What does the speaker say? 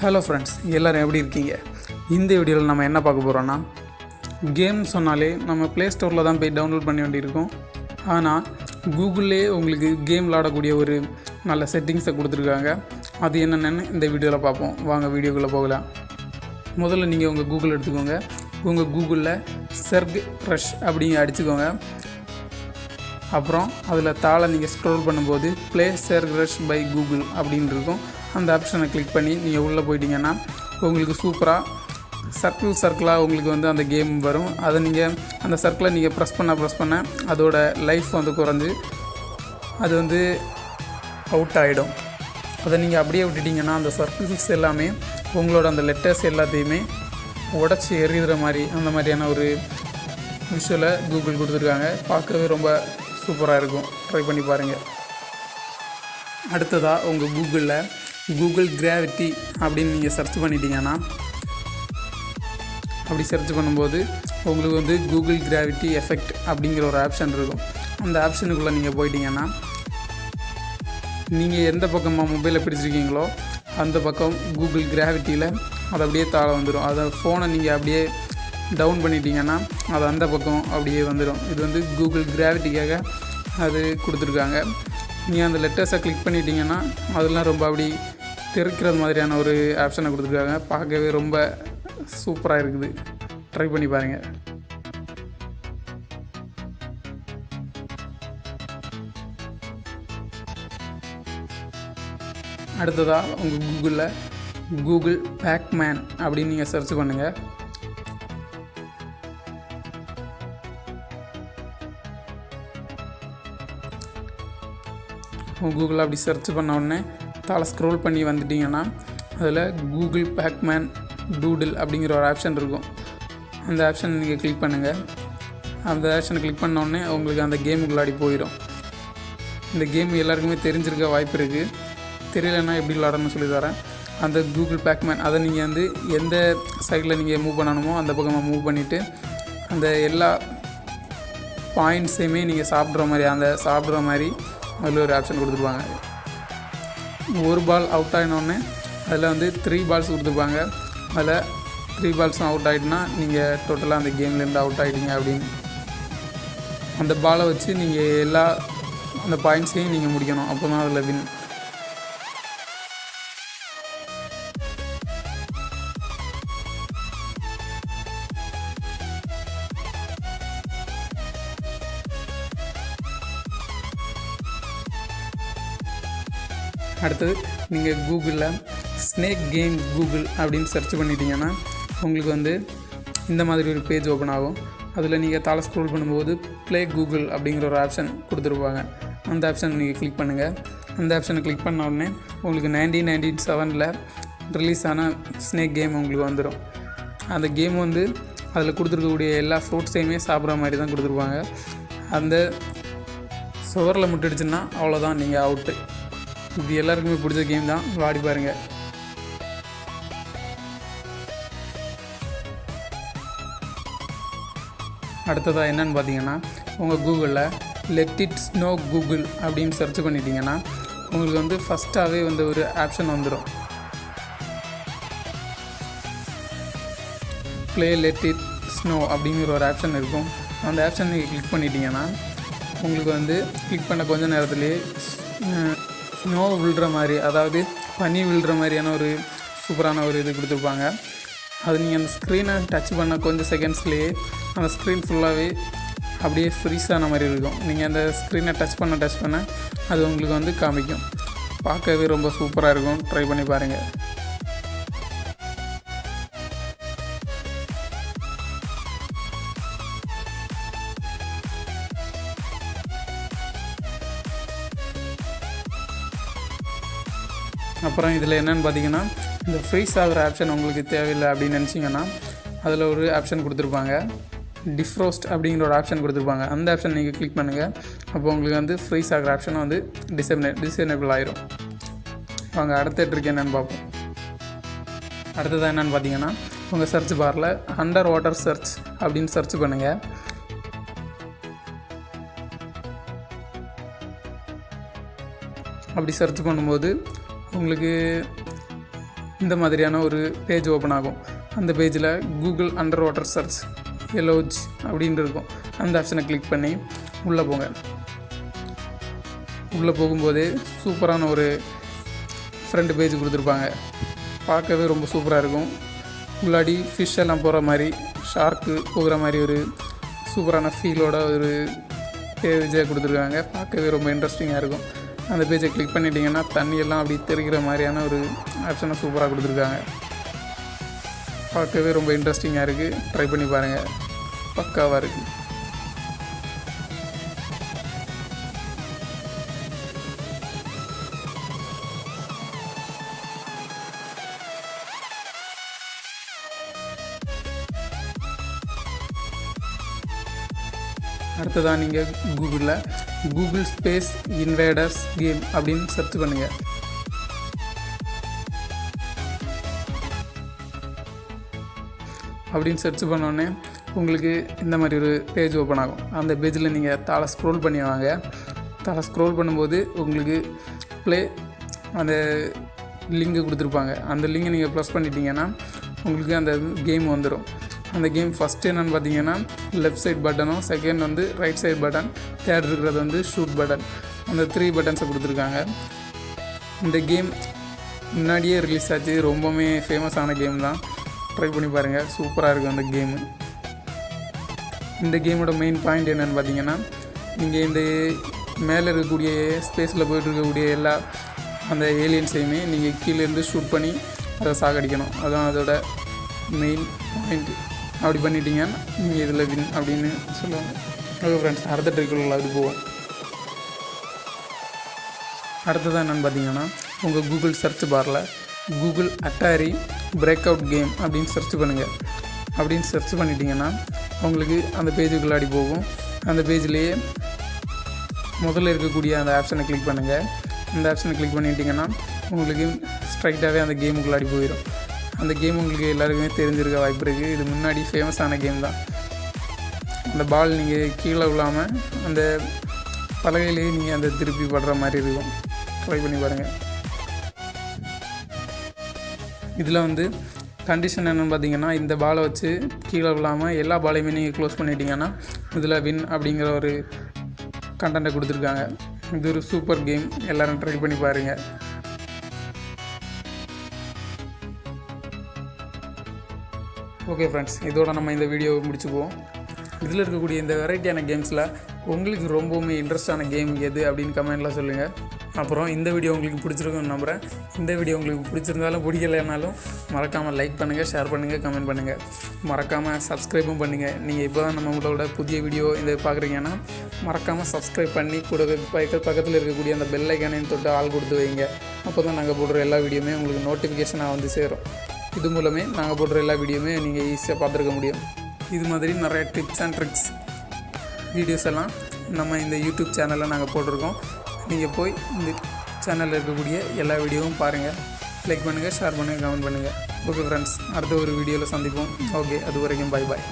Hello friends, எல்லோரும் எப்படி இருக்கீங்க? இந்த வீடியோவில் நம்ம என்ன பார்க்க போகிறோன்னா, கேம் சொன்னாலே நம்ம ப்ளே ஸ்டோரில் தான் போய் டவுன்லோட் பண்ண வேண்டியிருக்கும். ஆனால் கூகுள்லே உங்களுக்கு கேம் விளாடக்கூடிய ஒரு நல்ல செட்டிங்ஸை கொடுத்துருக்காங்க. அது என்னென்னு இந்த வீடியோவில் பார்ப்போம். வாங்க வீடியோக்குள்ளே போகலாம். முதல்ல நீங்கள் உங்கள் கூகுள் எடுத்துக்கோங்க. உங்கள் கூகுளில் சர்க் ரஷ் அப்படிங்க அடிச்சுக்கோங்க. அப்புறம் அதில் தாளை நீங்கள் ஸ்க்ரோல் பண்ணும்போது ப்ளே சர்க் ரஷ் பை கூகுள் அப்படின்னு இருக்கும். அந்த ஆப்ஷனை கிளிக் பண்ணி நீங்கள் உள்ளே போயிட்டீங்கன்னா உங்களுக்கு சூப்பராக சர்க்கிளாக உங்களுக்கு அந்த கேம் வரும். அதை நீங்கள் அந்த சர்க்கிளை நீங்கள் ப்ரெஸ் பண்ண அதோட லைஃப் குறைஞ்சி அது அவுட் ஆகிடும். அதை நீங்கள் அப்படியே விட்டுட்டிங்கன்னா அந்த சர்க்கிள்ஸ் எல்லாமே உங்களோட அந்த லெட்டர்ஸ் எல்லாத்தையுமே உடச்சி எறிகிற மாதிரி அந்த மாதிரியான ஒரு விஷுவலை கூகுள் கொடுத்துருக்காங்க. பார்க்கவே ரொம்ப சூப்பராக இருக்கும். ட்ரை பண்ணி பாருங்கள். அடுத்ததாக உங்கள் கூகுளில் கூகுள் கிராவிட்டி அப்படின்னு நீங்கள் சர்ச் பண்ணிட்டீங்கன்னா, அப்படி சர்ச் பண்ணும்போது உங்களுக்கு கூகுள் கிராவிட்டி எஃபெக்ட் அப்படிங்கிற ஒரு ஆப்ஷன் இருக்கும். அந்த ஆப்ஷனுக்குள்ளே நீங்கள் போயிட்டீங்கன்னா, நீங்கள் எந்த பக்கமாக மொபைலை பிடிச்சிருக்கீங்களோ அந்த பக்கம் கூகுள் கிராவிட்டியில் அது அப்படியே தாழ வந்துடும். அதை ஃபோனை நீங்கள் அப்படியே டவுன் பண்ணிட்டீங்கன்னா அது அந்த பக்கம் அப்படியே வந்துடும். இது கூகுள் கிராவிட்டிக்காக அது கொடுத்துருக்காங்க. நீங்கள் அந்த லெட்டர்ஸை கிளிக் பண்ணிட்டீங்கன்னா அதெல்லாம் ரொம்ப அப்படி தெரிக்கிறது மாதிரியான ஒரு ஆப்ஷனை கொடுத்துருக்காங்க. பார்க்கவே ரொம்ப சூப்பராக இருக்குது. ட்ரை பண்ணி பாருங்கள். அடுத்ததாக உங்கள் கூகுளில் கூகுள் பேக்மேன் அப்படின்னு நீங்கள் சர்ச் பண்ணுங்கள். கூகுளில் அப்படி சர்ச் பண்ண உடனே தாளை ஸ்க்ரோல் பண்ணி வந்துட்டிங்கன்னா அதில் கூகுள் பேக்மேன் டூடில் அப்படிங்கிற ஒரு ஆப்ஷன் இருக்கும். அந்த ஆப்ஷனை நீங்கள் கிளிக் பண்ணுங்கள். அந்த ஆப்ஷனை கிளிக் பண்ண உடனே உங்களுக்கு அந்த கேமுக்குள்ளாடி போயிடும். இந்த கேம் எல்லாருக்குமே தெரிஞ்சிருக்க வாய்ப்பு இருக்குது. தெரியலன்னா எப்படி விளாடணும்னு சொல்லி தரேன். அந்த கூகுள் பேக்மேன் அதை நீங்கள் எந்த சைடில் நீங்கள் மூவ் பண்ணணுமோ அந்த பக்கமாக மூவ் பண்ணிவிட்டு அந்த எல்லா பாயிண்ட்ஸையுமே நீங்கள் சாப்பிட்ற மாதிரி அதில் ஒரு ஆப்ஷன் கொடுத்துருப்பாங்க. ஒரு பால் அவுட் ஆகினோடனே அதில் 3 பால்ஸ் கொடுத்துருப்பாங்க. அதில் 3 பால்ஸும் அவுட் ஆகிட்டுனா நீங்கள் டோட்டலாக அந்த கேம்லேருந்து அவுட் ஆகிட்டீங்க அப்படின்னு. அந்த பாலை வச்சு நீங்கள் அந்த பாயிண்ட்ஸையும் நீங்கள் முடிக்கணும். அப்போ தான் அதில் வின். அடுத்தது நீங்கள் கூகுளில் ஸ்னேக் கேம் கூகுள் அப்படின்னு சர்ச் பண்ணிட்டீங்கன்னா உங்களுக்கு இந்த மாதிரி ஒரு பேஜ் ஓப்பன் ஆகும். அதில் நீங்கள் தாளை ஸ்க்ரோல் பண்ணும்போது ப்ளே கூகுள் அப்படிங்கிற ஒரு ஆப்ஷன் கொடுத்துருப்பாங்க. அந்த ஆப்ஷனை நீங்கள் கிளிக் பண்ணுங்கள். அந்த ஆப்ஷனை கிளிக் பண்ண உடனே உங்களுக்கு 1997 ரிலீஸ் ஆன ஸ்னேக் கேம் உங்களுக்கு வந்துடும். அந்த கேம் அதில் கொடுத்துருக்கக்கூடிய எல்லா ஃப்ரூட்ஸையுமே சாப்பிட்ற மாதிரி தான் கொடுத்துருப்பாங்க. அந்த சுவரில் முட்டிடுச்சுன்னா அவ்வளோதான், நீங்கள் அவுட்டு. இது எல்லாருக்குமே பிடிச்ச கேம் தான். விளையாடி பாருங்கள். அடுத்ததாக என்னென்னு பார்த்தீங்கன்னா, உங்கள் கூகுளில் லெட் இட் ஸ்னோ கூகுள் அப்படின்னு சர்ச் பண்ணிட்டீங்கன்னா உங்களுக்கு ஃபஸ்ட்டாகவே ஒரு ஆப்ஷன் வந்துடும். ப்ளே லெட் இட் ஸ்னோ அப்படிங்கிற ஒரு ஆப்ஷன் இருக்கும். அந்த ஆப்ஷன் நீங்கள் கிளிக் பண்ணிட்டீங்கன்னா உங்களுக்கு கிளிக் பண்ண கொஞ்சம் நேரத்துலேயே ஸ்னோ விழுற மாதிரி, அதாவது பனி விழுற மாதிரியான ஒரு சூப்பரான ஒரு இது கொடுத்துருப்பாங்க. அது நீங்கள் அந்த ஸ்க்ரீனை டச் பண்ண கொஞ்சம் செகண்ட்ஸ்லேயே அந்த ஸ்க்ரீன் ஃபுல்லாகவே அப்படியே ஃப்ரீஸ் ஆன மாதிரி இருக்கும். நீங்கள் அந்த ஸ்க்ரீனை டச் பண்ண அது உங்களுக்கு காமிக்கும். பார்க்கவே ரொம்ப சூப்பராக இருக்கும். ட்ரை பண்ணி பாருங்கள். அப்புறம் இதில் என்னென்னு பார்த்தீங்கன்னா, இந்த ஃப்ரீஸ் ஆகிற ஆப்ஷன் உங்களுக்கு தேவையில்லை அப்படின்னு நினச்சிங்கன்னா அதில் ஒரு ஆப்ஷன் கொடுத்துருப்பாங்க. டிஃப்ரோஸ்ட் அப்படிங்கிற ஒரு ஆப்ஷன் கொடுத்துருப்பாங்க. அந்த ஆப்ஷன் நீங்கள் கிளிக் பண்ணுங்கள். அப்போ உங்களுக்கு ஃப்ரீஸ் ஆகிற ஆப்ஷன் டிசேபிள் ஆயிரும். வாங்க அடுத்த ட்ரிக் என்னென்னு பார்ப்போம். அடுத்ததாக என்னென்னு பார்த்தீங்கன்னா, உங்கள் சர்ச் பாரில் அண்டர் வாட்டர் சர்ச் அப்படின்னு சர்ச் பண்ணுங்கள். அப்படி சர்ச் பண்ணும்போது உங்களுக்கு இந்த மாதிரியான ஒரு பேஜ் ஓப்பன் ஆகும். அந்த பேஜில் கூகுள் அண்டர் வாட்டர் சர்ச் ஹெலோஜ் அப்படின்னு இருக்கும். அந்த ஆப்ஷனை கிளிக் பண்ணி உள்ளே போங்க. உள்ளே போகும்போதே சூப்பரான ஒரு ஃப்ரண்ட் பேஜ் கொடுத்துருப்பாங்க. பார்க்கவே ரொம்ப சூப்பராக இருக்கும். உள்ளாடி ஃபிஷ் எல்லாம் போகிற மாதிரி, ஷார்க்கு போகிற மாதிரி ஒரு சூப்பரான ஃபீலோட ஒரு பேஜை கொடுத்துருக்காங்க. பார்க்கவே ரொம்ப இன்ட்ரெஸ்டிங்காக இருக்கும். அந்த பேஜை கிளிக் பண்ணிட்டீங்கன்னா தண்ணியெல்லாம் அப்படி தெரிகிற மாதிரியான ஒரு ஆப்ஷனை சூப்பராக கொடுத்துருக்காங்க. பார்க்கவே ரொம்ப இன்ட்ரெஸ்டிங்காக இருக்குது. ட்ரை பண்ணி பாருங்கள், பக்காவாக இருக்குது. அடுத்ததாக நீங்கள் கூகுளில் கூகுள் ஸ்பேஸ் இன்வேடர்ஸ் கேம் அப்படின்னு சர்ச் பண்ணுங்கள். அப்படின்னு சர்ச் பண்ணோடனே உங்களுக்கு இந்த மாதிரி ஒரு பேஜ் ஓப்பன் ஆகும். அந்த பேஜில் நீங்கள் தாளை ஸ்க்ரோல் பண்ணி வாங்க. தாளை ஸ்க்ரோல் பண்ணும்போது உங்களுக்கு ப்ளே அந்த லிங்கு கொடுத்துருப்பாங்க. அந்த லிங்கை நீங்கள் ப்ரெஸ் பண்ணிட்டீங்கன்னா உங்களுக்கு அந்த கேம் வந்துடும். அந்த கேம் ஃபஸ்ட்டு என்னென்னு பார்த்தீங்கன்னா லெஃப்ட் சைட் பட்டனும், செகண்ட் வந்து ரைட் சைட் பட்டன், தேர்ட் இருக்கிறது வந்து ஷூட் பட்டன். அந்த 3 பட்டன்ஸை கொடுத்துருக்காங்க. இந்த கேம் முன்னாடியே ரிலீஸ் ஆச்சு. ரொம்பவுமே ஃபேமஸான கேம் தான். ட்ரை பண்ணி பாருங்கள், சூப்பராக இருக்கும் அந்த கேமு. இந்த கேமோட மெயின் பாயிண்ட் என்னென்னு பார்த்தீங்கன்னா, நீங்கள் இந்த மேலே இருக்கக்கூடிய ஸ்பேஸில் போய்ட்டு இருக்கக்கூடிய எல்லா அந்த ஏலியன்ஸையுமே நீங்கள் கீழேருந்து ஷூட் பண்ணி அதை சாகடிக்கணும். அதுதான் அதோட மெயின் பாயிண்ட். அப்படி பண்ணிட்டீங்கன்னா நீங்கள் இதில் வின் அப்படின்னு சொல்லுவாங்க. ஓகே ஃப்ரெண்ட்ஸ், அடுத்த ட்ரிக்குள்ள அது போவோம். அடுத்ததான் என்னென்னு பார்த்தீங்கன்னா, உங்கள் கூகுள் சர்ச் பாரில் Google Atari break out game அப்படின்னு சர்ச் பண்ணுங்கள். அப்படின்னு சர்ச் பண்ணிட்டீங்கன்னா உங்களுக்கு அந்த பேஜுக்குள்ளாடி போகும். அந்த பேஜ்லேயே முதல்ல இருக்கக்கூடிய அந்த ஆப்ஷனை கிளிக் பண்ணுங்கள். அந்த ஆப்ஷனை கிளிக் பண்ணிட்டீங்கன்னா உங்களுக்கு ஸ்ட்ரைட்டாகவே அந்த கேமுக்குள்ளாடி போயிடும். அந்த கேம் உங்களுக்கு எல்லாருக்குமே தெரிஞ்சிருக்க வாய்ப்பு இருக்குது. இது முன்னாடி ஃபேமஸான கேம் தான். அந்த பால் நீங்கள் கீழே விழாமல் அந்த பலகையிலேயே நீங்கள் அந்த திருப்பி படுற மாதிரி இருக்கும். ட்ரை பண்ணி பாருங்கள். இதில் வந்து கண்டிஷன் என்னென்னு பார்த்தீங்கன்னா, இந்த பாலை வச்சு கீழே விழாமல் எல்லா பாலையுமே நீங்கள் க்ளோஸ் பண்ணிட்டீங்கன்னா இதில் வின் அப்படிங்கிற ஒரு கண்டென்ட்டை கொடுத்துருக்காங்க. இது ஒரு சூப்பர் கேம். எல்லோரும் ட்ரை பண்ணி பாருங்கள். ஓகே ஃப்ரெண்ட்ஸ், இதோட நம்ம இந்த வீடியோவை முடிச்சுக்குவோம். இதில் இருக்கக்கூடிய இந்த வெரைட்டியான கேம்ஸில் உங்களுக்கு ரொம்பவுமே இன்ட்ரெஸ்டான கேம் எது அப்படின்னு கமெண்ட்டில் சொல்லுங்கள். அப்புறம் இந்த வீடியோ உங்களுக்கு பிடிச்சிருக்குன்னு நம்புகிறேன். இந்த வீடியோ உங்களுக்கு பிடிச்சிருந்தாலும் பிடிக்கலைனாலும் மறக்காமல் லைக் பண்ணுங்கள், ஷேர் பண்ணுங்கள், கமெண்ட் பண்ணுங்கள். மறக்காமல் சப்ஸ்கிரைபும் பண்ணுங்கள். நீங்கள் இப்போ தான் நம்மளோட புதிய வீடியோ இதை பார்க்குறீங்கன்னா மறக்காமல் சப்ஸ்கிரைப் பண்ணி கூட பக்கத்தில் இருக்கக்கூடிய அந்த பெல் ஐக்கானையும் தொட்டு ஆள் கொடுத்து வைங்க. அப்போ தான் நாங்கள் போடுற எல்லா வீடியோவுமே உங்களுக்கு நோட்டிஃபிகேஷனாக வந்து சேரும். இது மூலமே நாங்கள் போடுற எல்லா வீடியோவுமே நீங்கள் ஈஸியாக பார்த்துருக்க முடியும். இது மாதிரி நிறைய டிப்ஸ் அண்ட் ட்ரிக்ஸ் வீடியோஸ் எல்லாம் நம்ம இந்த யூடியூப் சேனலில் நாங்கள் போட்டிருக்கோம். நீங்கள் போய் இந்த சேனலில் இருக்கக்கூடிய எல்லா வீடியோவும் பாருங்கள், லைக் பண்ணுங்கள், ஷேர் பண்ணுங்கள், கமெண்ட் பண்ணுங்கள். ஓகே ஃப்ரெண்ட்ஸ், அடுத்த ஒரு வீடியோவில் சந்திப்போம். ஓகே, அது வரைக்கும் பை பாய்.